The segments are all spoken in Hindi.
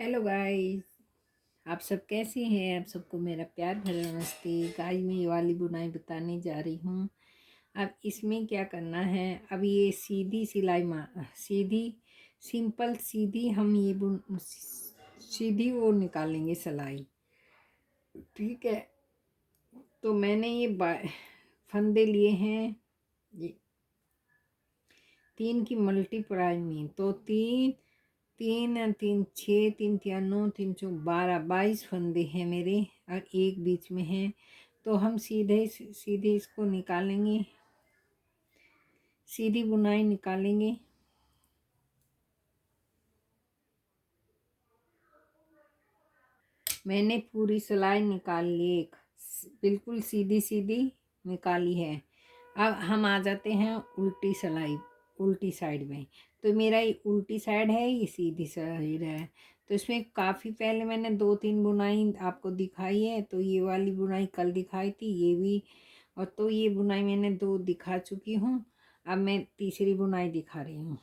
Hello guys. आप सब कैसे हैं? आप सबको मेरा प्यार भरा नमस्ते। आज मैं ये वाली बुनाई बताने जा रही हूँ। अब इसमें क्या करना है, अब ये सीधी सिलाई सीधी सिंपल सीधी हम ये सीधी वो निकालेंगे सिलाई। ठीक है, तो मैंने ये फंदे लिए हैं ये 3 की मल्टीप्लाई में, तो तीन तीन तीन छः, तीन तिया नौ, तीन चौ 12, 22 फंदे हैं मेरे और एक बीच में है। तो हम सीधे सीधे इसको निकालेंगे, सीधी बुनाई निकालेंगे। मैंने पूरी सिलाई निकाल ली, एक बिल्कुल सीधी सीधी निकाली है। अब हम आ जाते हैं उल्टी सिलाई, उल्टी साइड में। तो मेरा ये उल्टी साइड है, ये सीधी साइड है। तो इसमें काफ़ी पहले मैंने 2-3 बुनाई आपको दिखाई है। तो ये वाली बुनाई कल दिखाई थी, ये भी, और तो ये बुनाई मैंने 2 दिखा चुकी हूँ। अब मैं तीसरी बुनाई दिखा रही हूँ।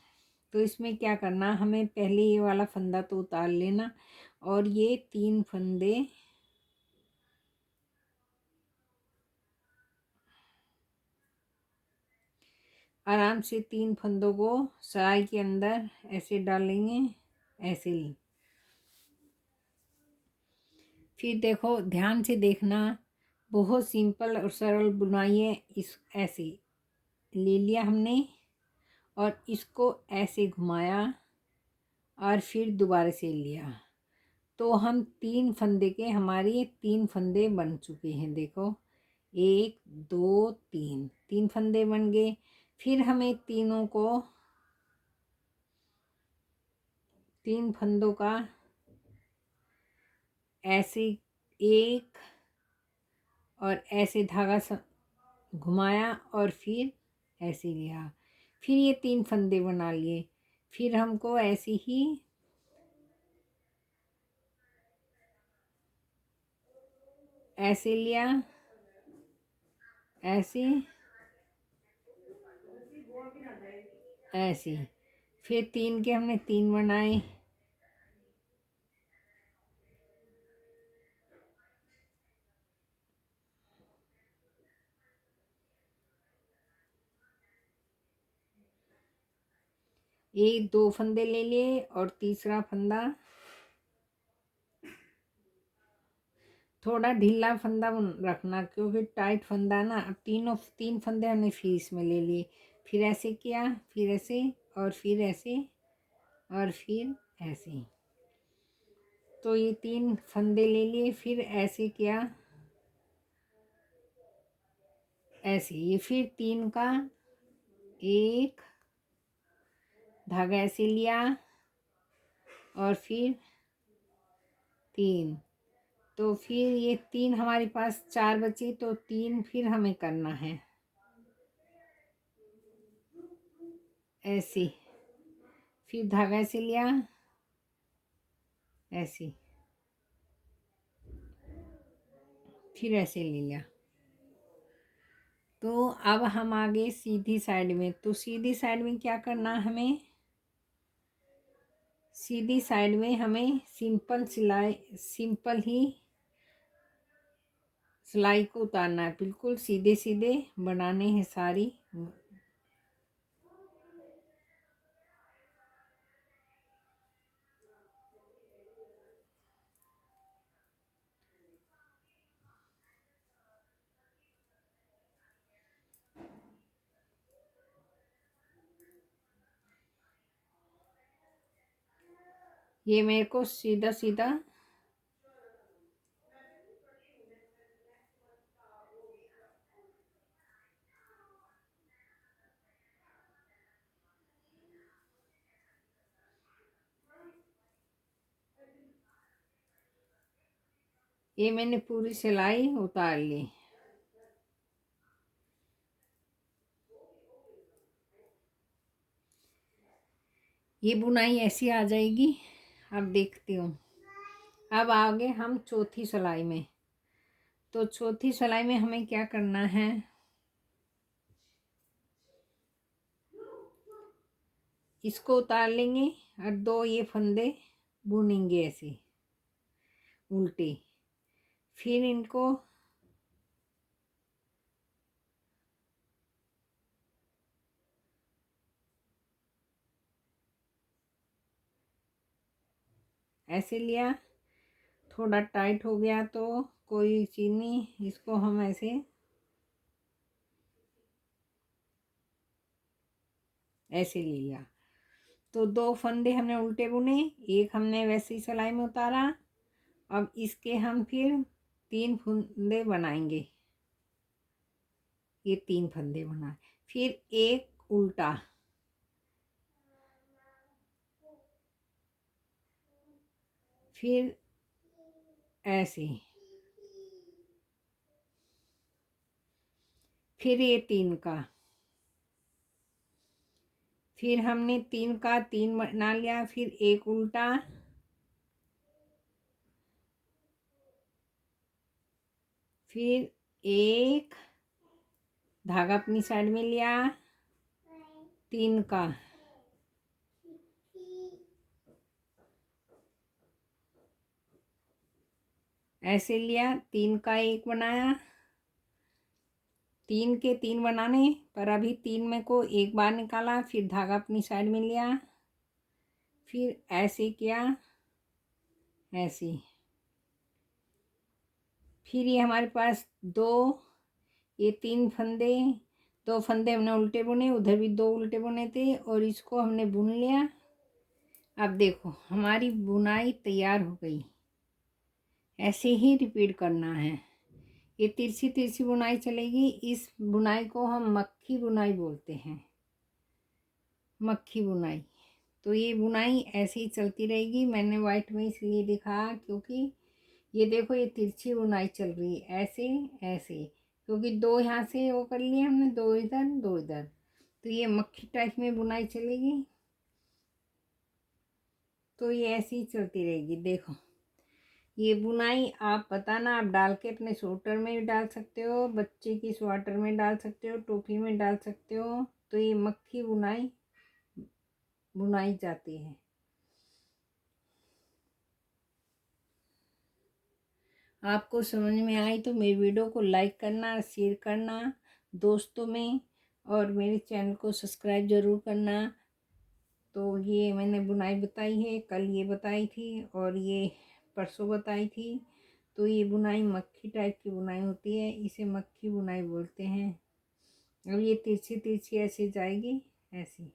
तो इसमें क्या करना, हमें पहले ये वाला फंदा तो उतार लेना और ये 3 फंदे आराम से 3 फंदों को सिलाई के अंदर ऐसे डालेंगे, ऐसे ही। फिर देखो, ध्यान से देखना, बहुत सिंपल और सरल बुनाई है। इस ऐसे ले लिया हमने और इसको ऐसे घुमाया और फिर दोबारा से लिया। तो हम 3 फंदे के, हमारे ये 3 फंदे बन चुके हैं। देखो, 1 2 3, 3 फंदे बन गए। फिर हमें तीनों को, 3 फंदों का ऐसे एक और ऐसे धागा घुमाया और फिर ऐसे लिया। फिर ये 3 फंदे बना लिए। फिर हमको ऐसे ही ऐसे लिया, ऐसे ऐसे। फिर 3 के हमने 3 बनाए। एक 2 फंदे ले लिए और तीसरा फंदा थोड़ा ढीला फंदा रखना, क्योंकि टाइट फंदा ना। अब 3 फंदे हमने फिर इसमें ले लिए। फिर ऐसे किया, फिर ऐसे और फिर ऐसे और फिर ऐसे। तो ये 3 फंदे ले लिए, फिर ऐसे किया, ऐसे। ये फिर 3 का एक धागा ऐसे लिया और फिर 3। तो फिर ये 3 हमारे पास 4 बचे, तो 3 फिर हमें करना है ऐसे। फिर धागा ऐसे लिया, ऐसे, फिर ऐसे ले लिया। तो अब हम आगे सीधी साइड में। तो सीधी साइड में क्या करना, हमें सीधी साइड में हमें सिंपल सिलाई, सिंपल ही सिलाई को उतारना है। बिल्कुल सीधे सीधे बनाने हैं सारी। ये मेरे को सीधा सीधा ये मैंने पूरी सिलाई उतार ली। ये बुनाई ऐसी आ जाएगी। अब देखती हूँ। अब आगे हम चौथी सिलाई में। तो चौथी सिलाई में हमें क्या करना है, इसको उतार लेंगे और 2 ये फंदे बुनेंगे ऐसे उल्टे। फिर इनको ऐसे लिया, थोड़ा टाइट हो गया तो कोई चीज़ नहीं, इसको हम ऐसे ऐसे ले लिया। तो 2 फंदे हमने उल्टे बुने, एक हमने वैसी सिलाई में उतारा। अब इसके हम फिर 3 फंदे बनाएंगे। ये 3 फंदे बनाए, फिर एक उल्टा, फिर ऐसे, फिर ये 3 का, फिर हमने 3 का 3 बना लिया, फिर एक उल्टा, फिर एक धागा अपनी साइड में लिया 3 का, ऐसे लिया 3 का एक बनाया। 3 के 3 बनाने पर अभी 3 में को एक बार निकाला, फिर धागा अपनी साइड में लिया, फिर ऐसे किया, ऐसे। फिर ये हमारे पास ये 3 फंदे, 2 फंदे हमने उल्टे बुने, उधर भी 2 उल्टे बुने थे और इसको हमने बुन लिया। अब देखो हमारी बुनाई तैयार हो गई। ऐसे ही रिपीट करना है। ये तिरछी तिरछी बुनाई चलेगी। इस बुनाई को हम मक्खी बुनाई बोलते हैं, मक्खी बुनाई। तो ये बुनाई ऐसे ही चलती रहेगी। मैंने वाइट में इसलिए दिखा क्योंकि ये देखो ये तिरछी बुनाई चल रही है, ऐसे ऐसे, क्योंकि 2 यहाँ से वो कर लिए हमने, 2 इधर 2 इधर, तो ये मक्खी टाइप में बुनाई चलेगी। तो ये ऐसे ही चलती रहेगी। देखो ये बुनाई आप बताना, आप डाल के अपने स्वेटर में भी डाल सकते हो, बच्चे की स्वेटर में डाल सकते हो, टोपी में डाल सकते हो। तो ये मक्खी बुनाई बुनाई जाती है। आपको समझ में आई तो मेरी वीडियो को लाइक करना, शेयर करना दोस्तों में, और मेरे चैनल को सब्सक्राइब ज़रूर करना। तो ये मैंने बुनाई बताई है, कल ये बताई थी और ये परसों बताई थी। तो ये बुनाई मक्खी टाइप की बुनाई होती है, इसे मक्खी बुनाई बोलते हैं। अब ये तिरछी तिरछी ऐसे जाएगी, ऐसी।